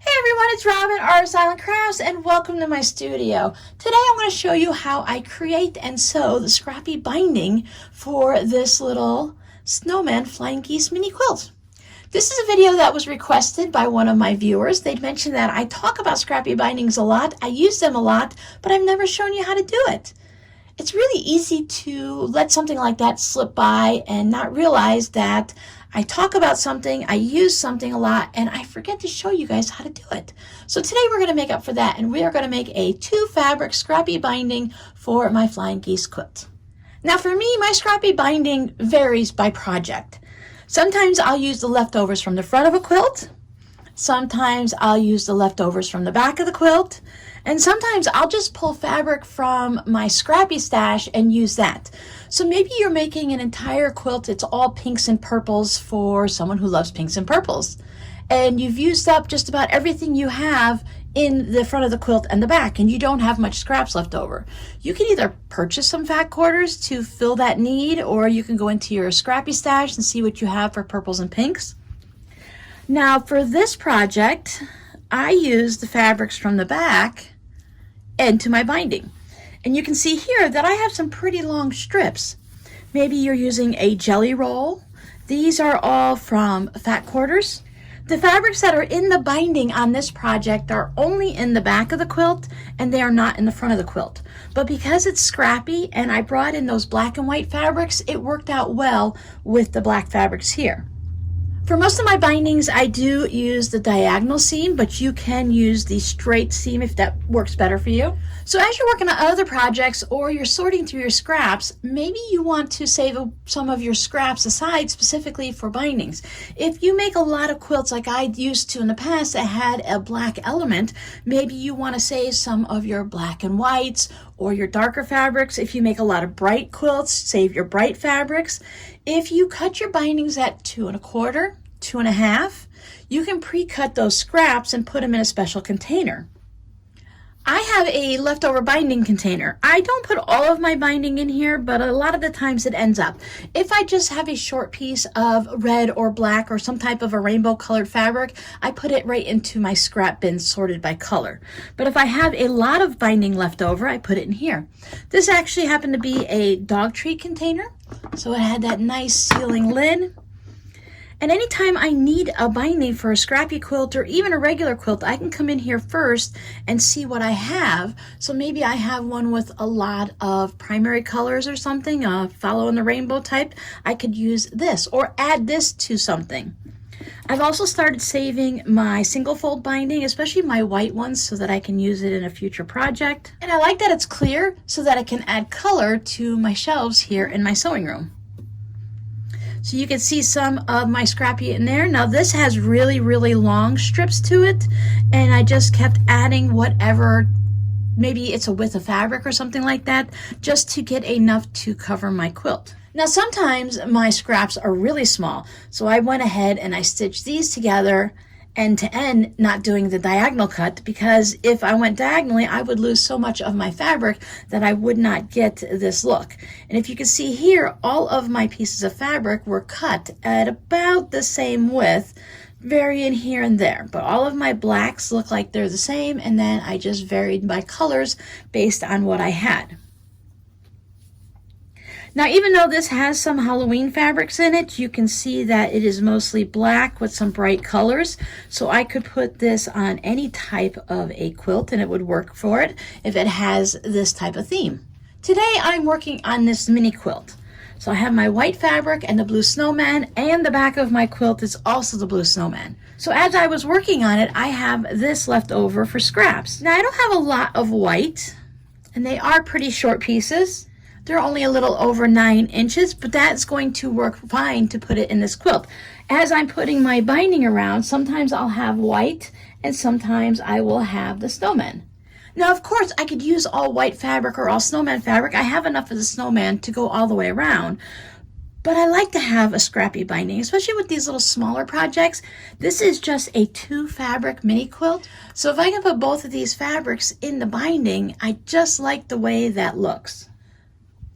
Hey everyone, it's Robin, Artist Island Crafts, and welcome to my studio. Today I'm going to show you how I create and sew the scrappy binding for this little snowman flying geese mini quilt. This is a video that was requested by one of my viewers. They'd mentioned that I talk about scrappy bindings a lot, I use them a lot, but I've never shown you how to do it. It's really easy to let something like that slip by and not realize that I talk about something, I use something a lot, and I forget to show you guys how to do it. So today we're going to make up for that, and we are going to make a 2-fabric scrappy binding for my flying geese quilt. Now for me, my scrappy binding varies by project. Sometimes I'll use the leftovers from the front of a quilt. Sometimes I'll use the leftovers from the back of the quilt. And sometimes I'll just pull fabric from my scrappy stash and use that. So maybe you're making an entire quilt, it's all pinks and purples for someone who loves pinks and purples. And you've used up just about everything you have in the front of the quilt and the back, and you don't have much scraps left over. You can either purchase some fat quarters to fill that need, or you can go into your scrappy stash and see what you have for purples and pinks. Now for this project, I used the fabrics from the back into my binding. And you can see here that I have some pretty long strips. Maybe you're using a jelly roll. These are all from fat quarters. The fabrics that are in the binding on this project are only in the back of the quilt and they are not in the front of the quilt. But because it's scrappy and I brought in those black and white fabrics, it worked out well with the black fabrics here. For most of my bindings, I do use the diagonal seam, but you can use the straight seam if that works better for you. So as you're working on other projects or you're sorting through your scraps, maybe you want to save some of your scraps aside specifically for bindings. If you make a lot of quilts like I used to in the past that had a black element, maybe you want to save some of your black and whites or your darker fabrics. If you make a lot of bright quilts, save your bright fabrics. If you cut your bindings at 2 1/4, 2 1/2, you can pre-cut those scraps and put them in a special container. I have a leftover binding container. I don't put all of my binding in here, but a lot of the times it ends up. If I just have a short piece of red or black or some type of a rainbow colored fabric, I put it right into my scrap bin sorted by color. But if I have a lot of binding left over, I put it in here. This actually happened to be a dog treat container, so it had that nice sealing lid. And anytime I need a binding for a scrappy quilt or even a regular quilt, I can come in here first and see what I have. So maybe I have one with a lot of primary colors or something, following the rainbow type. I could use this or add this to something. I've also started saving my single fold binding, especially my white ones, so that I can use it in a future project. And I like that it's clear so that I can add color to my shelves here in my sewing room. So you can see some of my scrappy in there. Now this has really, really long strips to it, and I just kept adding whatever, maybe it's a width of fabric or something like that, just to get enough to cover my quilt. Now sometimes my scraps are really small, so I went ahead and I stitched these together end to end, not doing the diagonal cut, because if I went diagonally, I would lose so much of my fabric that I would not get this look. And if you can see here, all of my pieces of fabric were cut at about the same width, varying here and there. But all of my blacks look like they're the same, and then I just varied my colors based on what I had. Now, even though this has some Halloween fabrics in it, you can see that it is mostly black with some bright colors. So I could put this on any type of a quilt and it would work for it if it has this type of theme. Today, I'm working on this mini quilt. So I have my white fabric and the blue snowman, and the back of my quilt is also the blue snowman. So as I was working on it, I have this left over for scraps. Now, I don't have a lot of white, and they are pretty short pieces. They're only a little over 9 inches, but that's going to work fine to put it in this quilt. As I'm putting my binding around, sometimes I'll have white and sometimes I will have the snowman. Now, of course, I could use all white fabric or all snowman fabric. I have enough of the snowman to go all the way around. But I like to have a scrappy binding, especially with these little smaller projects. This is just a 2-fabric mini quilt. So if I can put both of these fabrics in the binding, I just like the way that looks.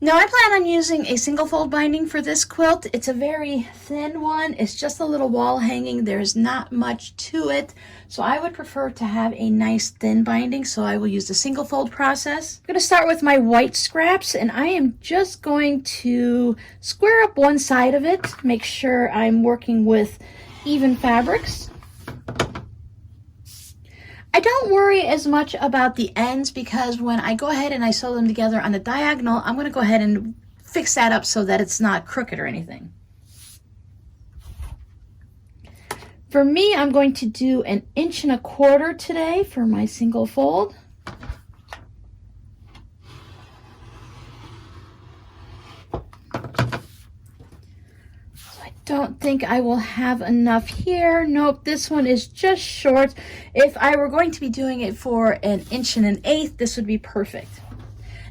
Now I plan on using a single fold binding for this quilt. It's a very thin one. It's just a little wall hanging. There's not much to it. So I would prefer to have a nice thin binding. So I will use the single fold process. I'm going to start with my white scraps, and I am just going to square up one side of it. Make sure I'm working with even fabrics. I don't worry as much about the ends because when I go ahead and I sew them together on the diagonal, I'm going to go ahead and fix that up so that it's not crooked or anything. For me, I'm going to do 1 1/4 inches today for my single fold. Don't think I will have enough here. Nope, this one is just short. If I were going to be doing it for 1 1/8 inches, this would be perfect.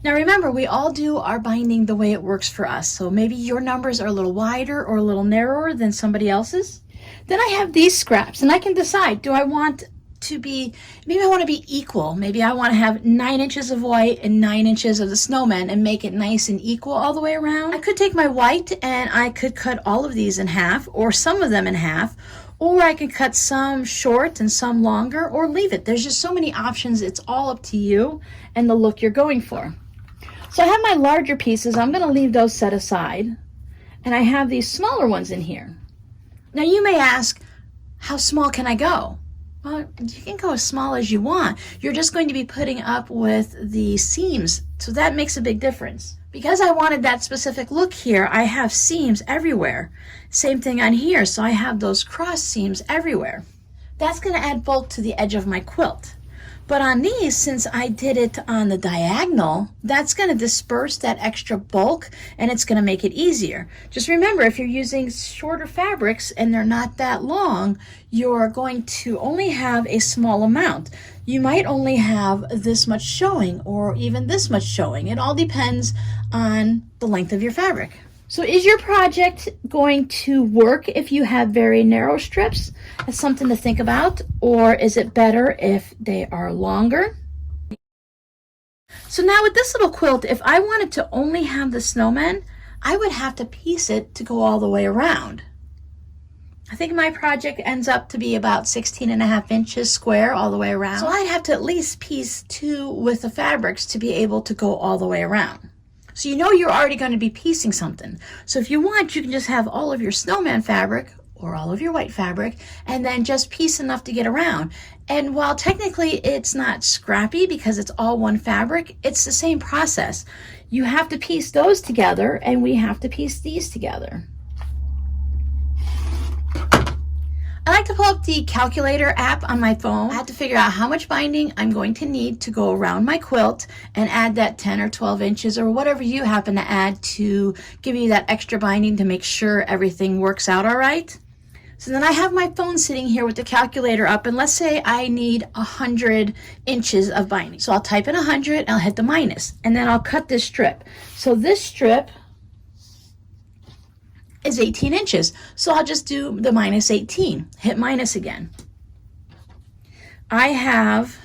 Now remember, we all do our binding the way it works for us. So maybe your numbers are a little wider or a little narrower than somebody else's. Then I have these scraps, and I can decide, do I want to be, maybe I want to be equal. Maybe I want to have 9 inches of white and 9 inches of the snowman and make it nice and equal all the way around. I could take my white and I could cut all of these in half, or some of them in half, or I could cut some short and some longer, or leave it. There's just so many options. It's all up to you and the look you're going for. So I have my larger pieces. I'm going to leave those set aside, and I have these smaller ones in here. Now you may ask, how small can I go? Well, you can go as small as you want. You're just going to be putting up with the seams, so that makes a big difference. Because I wanted that specific look here, I have seams everywhere. Same thing on here, so I have those cross seams everywhere. That's going to add bulk to the edge of my quilt. But on these, since I did it on the diagonal, that's going to disperse that extra bulk, and it's going to make it easier. Just remember, if you're using shorter fabrics and they're not that long, you're going to only have a small amount. You might only have this much showing, or even this much showing. It all depends on the length of your fabric. So is your project going to work if you have very narrow strips? That's something to think about. Or is it better if they are longer? So now with this little quilt, if I wanted to only have the snowman, I would have to piece it to go all the way around. I think my project ends up to be about 16.5 inches square all the way around. So I'd have to at least piece 2 with the fabrics to be able to go all the way around. So you know you're already going to be piecing something. So if you want, you can just have all of your snowman fabric or all of your white fabric and then just piece enough to get around. And while technically it's not scrappy because it's all one fabric, it's the same process. You have to piece those together, and we have to piece these together. I like to pull up the calculator app on my phone. I have to figure out how much binding I'm going to need to go around my quilt and add that 10 or 12 inches or whatever you happen to add to give you that extra binding to make sure everything works out all right. So then I have my phone sitting here with the calculator up, and let's say I need 100 inches of binding. So I'll type in 100, I'll hit the minus, and then I'll cut this strip. So this strip is 18 inches. So I'll just do the minus 18, hit minus again. I have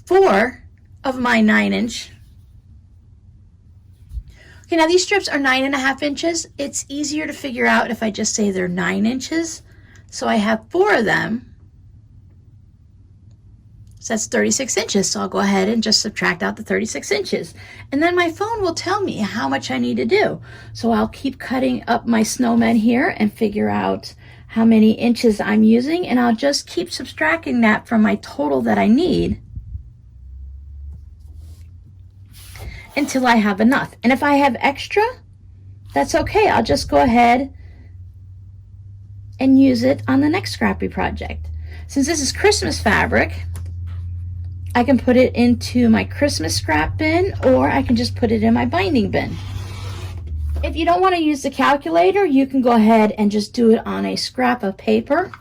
4 of my 9-inch. Okay, now these strips are 9.5 inches. It's easier to figure out if I just say they're 9 inches. So I have 4 of them. So that's 36 inches. So I'll go ahead and just subtract out the 36 inches. And then my phone will tell me how much I need to do. So I'll keep cutting up my snowman here and figure out how many inches I'm using. And I'll just keep subtracting that from my total that I need until I have enough. And if I have extra, that's okay. I'll just go ahead and use it on the next Scrappy project. Since this is Christmas fabric, I can put it into my Christmas scrap bin, or I can just put it in my binding bin. If you don't want to use the calculator, you can go ahead and just do it on a scrap of paper.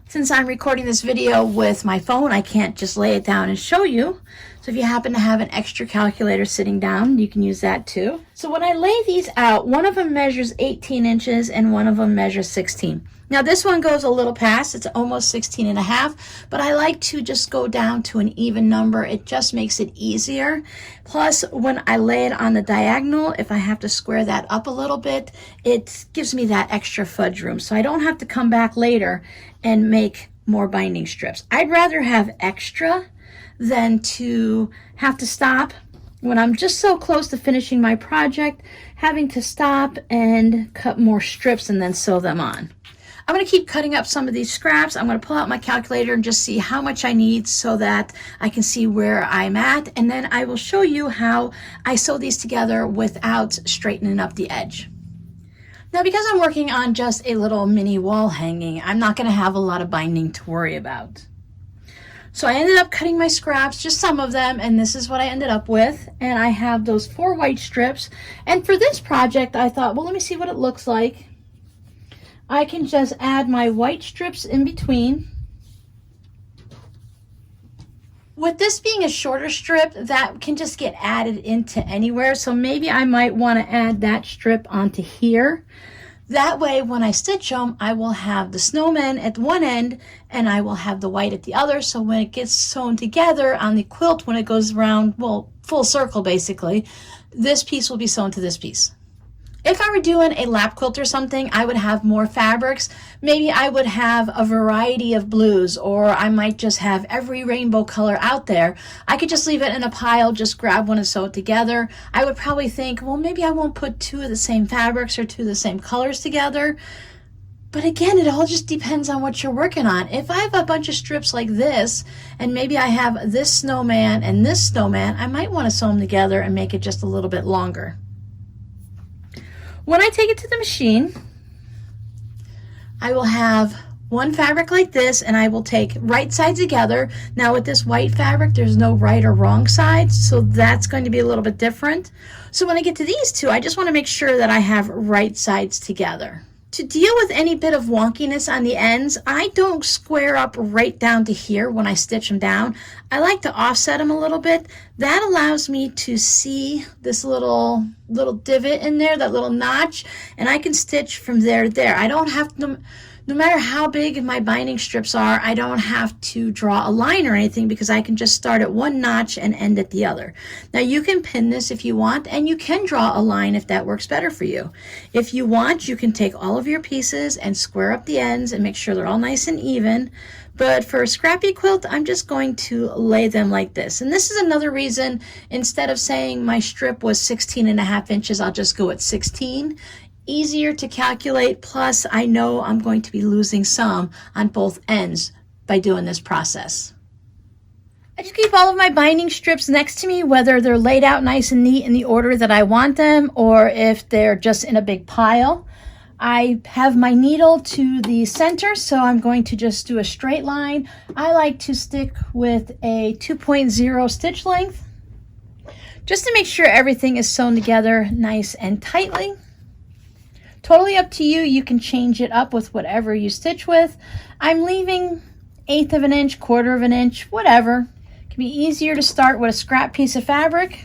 Since I'm recording this video with my phone, I can't just lay it down and show you. So So if you happen to have an extra calculator sitting down, you can use that too. So when I lay these out, one of them measures 18 inches and one of them measures 16. Now this one goes a little past, it's almost 16 and a half, but I like to just go down to an even number. It just makes it easier. Plus, when I lay it on the diagonal, if I have to square that up a little bit, it gives me that extra fudge room. So I don't have to come back later and make more binding strips. I'd rather have extra than to have to stop when I'm just so close to finishing my project, having to stop and cut more strips and then sew them on. I'm going to keep cutting up some of these scraps. I'm going to pull out my calculator and just see how much I need so that I can see where I'm at. And then I will show you how I sew these together without straightening up the edge. Now, because I'm working on just a little mini wall hanging, I'm not going to have a lot of binding to worry about. So I ended up cutting my scraps, just some of them, and this is what I ended up with. And I have those 4 white strips. And for this project, I thought, well, let me see what it looks like. I can just add my white strips in between. With this being a shorter strip, that can just get added into anywhere. So maybe I might want to add that strip onto here. That way, when I stitch them, I will have the snowman at one end and I will have the white at the other. So when it gets sewn together on the quilt, when it goes around, well, full circle basically, this piece will be sewn to this piece. If I were doing a lap quilt or something, I would have more fabrics. Maybe I would have a variety of blues, or I might just have every rainbow color out there. I could just leave it in a pile, just grab one and sew it together. I would probably think, well, maybe I won't put 2 of the same fabrics or 2 of the same colors together. But again, it all just depends on what you're working on. If I have a bunch of strips like this, and maybe I have this snowman and this snowman, I might want to sew them together and make it just a little bit longer. When I take it to the machine, I will have one fabric like this, and I will take right sides together. Now with this white fabric, there's no right or wrong sides, so that's going to be a little bit different. So when I get to these two, I just want to make sure that I have right sides together. To deal with any bit of wonkiness on the ends, I don't square up right down to here when I stitch them down. I like to offset them a little bit. That allows me to see this little divot in there, that little notch, and I can stitch from there to there. I don't have to, no matter how big my binding strips are, I don't have to draw a line or anything because I can just start at one notch and end at the other. Now you can pin this if you want, and you can draw a line if that works better for you. If you want, you can take all of your pieces and square up the ends and make sure they're all nice and even. But for a Scrappy Quilt, I'm just going to lay them like this. And this is another reason, instead of saying my strip was 16.5 inches, I'll just go at 16. Easier to calculate, plus I know I'm going to be losing some on both ends by doing this process. I just keep all of my binding strips next to me, whether they're laid out nice and neat in the order that I want them, or if they're just in a big pile. I have my needle to the center, so I'm going to just do a straight line. I like to stick with a 2.0 stitch length, just to make sure everything is sewn together nice and tightly. Totally up to you. You can change it up with whatever you stitch with. I'm leaving 1/8 of an inch, 1/4 of an inch, whatever. It can be easier to start with a scrap piece of fabric.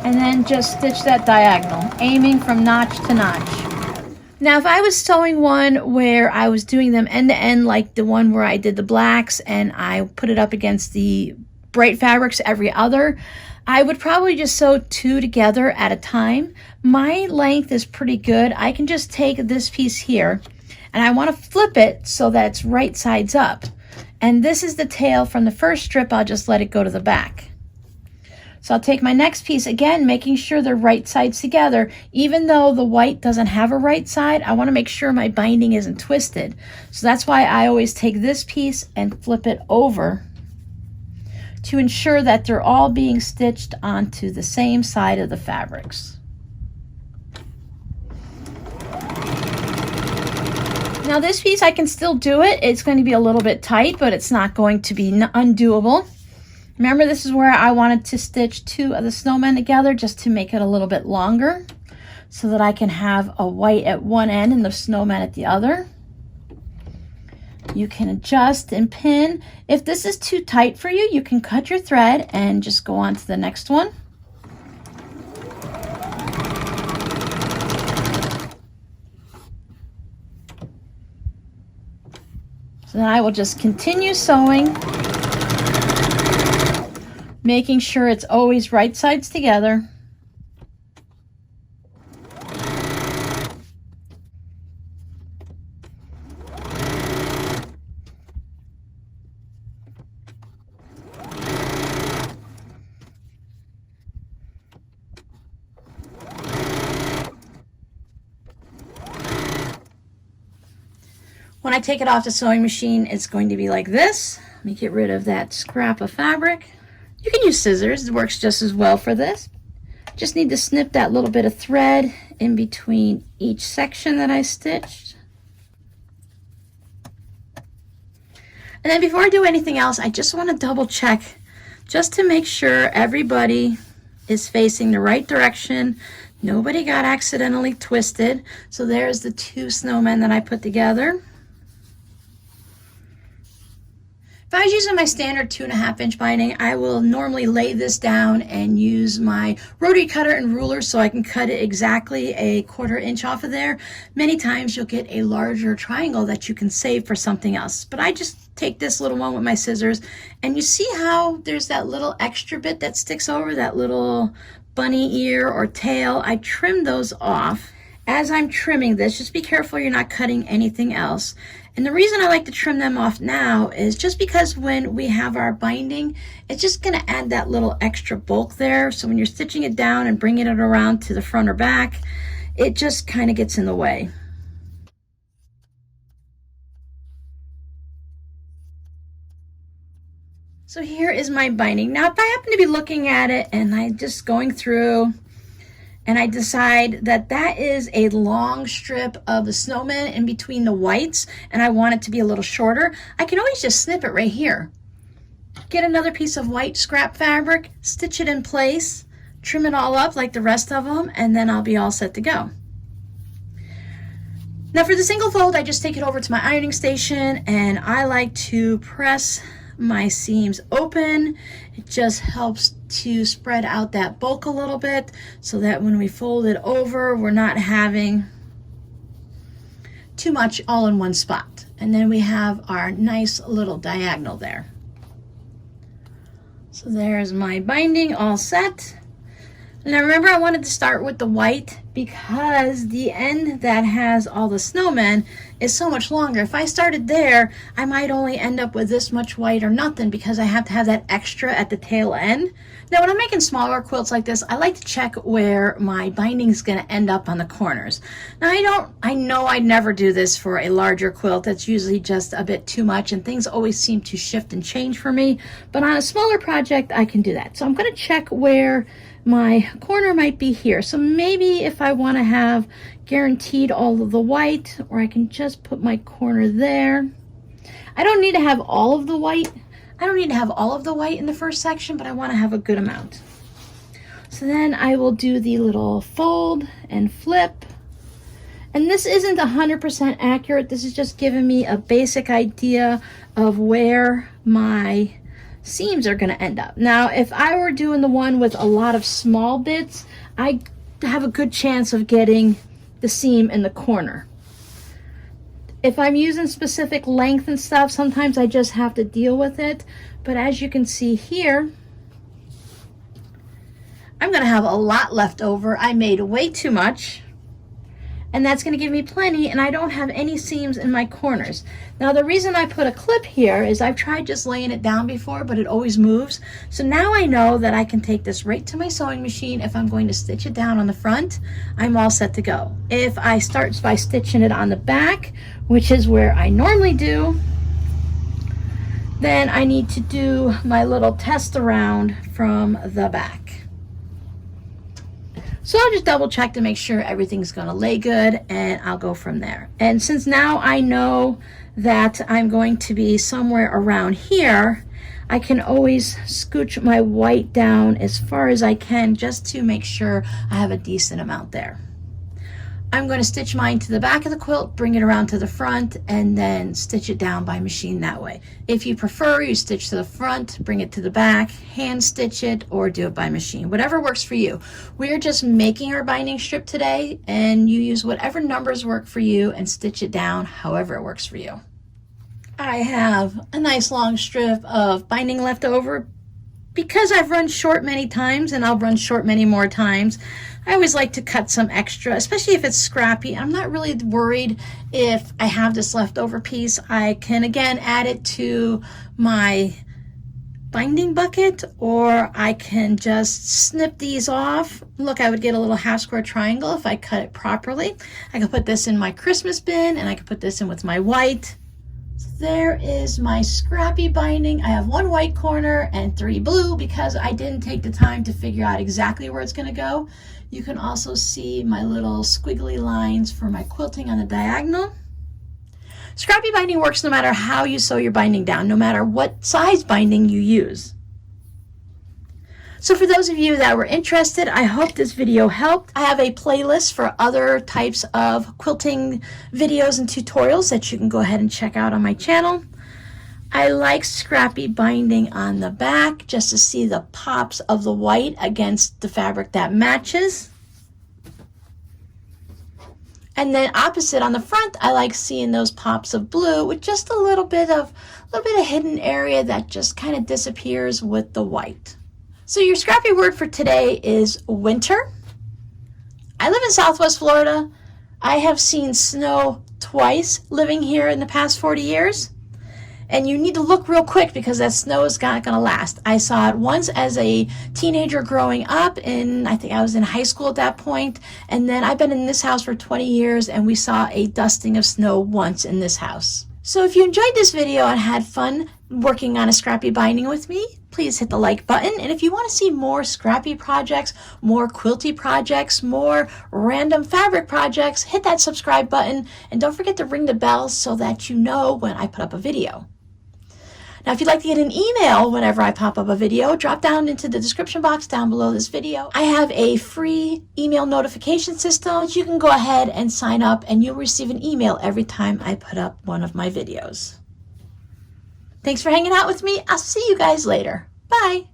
And then just stitch that diagonal, aiming from notch to notch. Now, if I was sewing one where I was doing them end to end, like the one where I did the blacks and I put it up against the bright fabrics every other, I would probably just sew 2 together at a time. My length is pretty good. I can just take this piece here and I want to flip it so that it's right sides up. And this is the tail from the first strip. I'll just let it go to the back. So I'll take my next piece, again, making sure they're right sides together. Even though the white doesn't have a right side, I want to make sure my binding isn't twisted. So that's why I always take this piece and flip it over to ensure that they're all being stitched onto the same side of the fabrics. Now this piece, I can still do it. It's going to be a little bit tight, but it's not going to be undoable. Remember, this is where I wanted to stitch 2 of the snowmen together just to make it a little bit longer so that I can have a white at one end and the snowman at the other. You can adjust and pin. If this is too tight for you, you can cut your thread and just go on to the next one. So then I will just continue sewing, making sure it's always right sides together. When I take it off the sewing machine, it's going to be like this. Let me get rid of that scrap of fabric. You can use scissors, it works just as well for this. Just need to snip that little bit of thread in between each section that I stitched. And then before I do anything else, I just want to double check just to make sure everybody is facing the right direction. Nobody got accidentally twisted. So there's the two snowmen that I put together. If I was using my standard 2.5 inch binding, I will normally lay this down and use my rotary cutter and ruler so I can cut it exactly 1/4 inch off of there. Many times you'll get a larger triangle that you can save for something else. But I just take this little one with my scissors, and you see how there's that little extra bit that sticks over, that little bunny ear or tail. I trim those off. As I'm trimming this, just be careful you're not cutting anything else. And the reason I like to trim them off now is just because when we have our binding, it's just going to add that little extra bulk there. So when you're stitching it down and bringing it around to the front or back, it just kind of gets in the way. So here is my binding. Now, if I happen to be looking at it and I'm just going through and I decide that that is a long strip of the snowman in between the whites and I want it to be a little shorter, I can always just snip it right here. Get another piece of white scrap fabric, stitch it in place, trim it all up like the rest of them, and then I'll be all set to go. Now for the single fold, I just take it over to my ironing station and I like to press my seams open. It just helps to spread out that bulk a little bit so that when we fold it over, we're not having too much all in one spot. And then we have our nice little diagonal there. So there's my binding all set. Now remember, I wanted to start with the white because the end that has all the snowmen is so much longer. If I started there, I might only end up with this much white or nothing because I have to have that extra at the tail end. Now when I'm making smaller quilts like this, I like to check where my binding is going to end up on the corners. Now I know I'd never do this for a larger quilt. That's usually just a bit too much and things always seem to shift and change for me. But on a smaller project, I can do that. So I'm going to check where my corner might be here. So maybe if I want to have guaranteed all of the white, or I can just put my corner there. I don't need to have all of the white. I don't need to have all of the white in the first section, but I want to have a good amount. So then I will do the little fold and flip. And this isn't 100% accurate. This is just giving me a basic idea of where my seams are going to end up. Now, if I were doing the one with a lot of small bits, I have a good chance of getting the seam in the corner. If I'm using specific length and stuff, sometimes I just have to deal with it. But as you can see here, I'm going to have a lot left over. I made way too much, and that's going to give me plenty, and I don't have any seams in my corners. Now the reason I put a clip here is I've tried just laying it down before, but it always moves. So now I know that I can take this right to my sewing machine. If I'm going to stitch it down on the front, I'm all set to go. If I start by stitching it on the back, which is where I normally do, then I need to do my little test around from the back. So I'll just double check to make sure everything's going to lay good, and I'll go from there. And since now I know that I'm going to be somewhere around here, I can always scooch my white down as far as I can just to make sure I have a decent amount there. I'm going to stitch mine to the back of the quilt, bring it around to the front, and then stitch it down by machine that way. If you prefer, you stitch to the front, bring it to the back, hand stitch it, or do it by machine. Whatever works for you. We're just making our binding strip today, and you use whatever numbers work for you and stitch it down however it works for you. I have a nice long strip of binding left over. Because I've run short many times and I'll run short many more times, I always like to cut some extra, especially if it's scrappy. I'm not really worried if I have this leftover piece. I can again add it to my binding bucket, or I can just snip these off. Look, I would get a little half square triangle if I cut it properly. I can put this in my Christmas bin, and I can put this in with my white. There is my scrappy binding. I have 1 white corner and 3 blue because I didn't take the time to figure out exactly where it's going to go. You can also see my little squiggly lines for my quilting on the diagonal. Scrappy binding works no matter how you sew your binding down, no matter what size binding you use. So for those of you that were interested, I hope this video helped. I have a playlist for other types of quilting videos and tutorials that you can go ahead and check out on my channel. I like scrappy binding on the back just to see the pops of the white against the fabric that matches. And then opposite on the front, I like seeing those pops of blue with just a little bit of hidden area that just kind of disappears with the white. So your scrappy word for today is winter. I live in Southwest Florida. I have seen snow twice living here in the past 40 years. And you need to look real quick because that snow is not going to last. I saw it once as a teenager growing up, and I think I was in high school at that point. And then I've been in this house for 20 years, and we saw a dusting of snow once in this house. So if you enjoyed this video and had fun working on a scrappy binding with me, please hit the like button. And if you want to see more scrappy projects, more quilty projects, more random fabric projects, hit that subscribe button. And don't forget to ring the bell so that you know when I put up a video. Now, if you'd like to get an email whenever I pop up a video, drop down into the description box down below this video. I have a free email notification system that you can go ahead and sign up, and you'll receive an email every time I put up one of my videos. Thanks for hanging out with me. I'll see you guys later. Bye.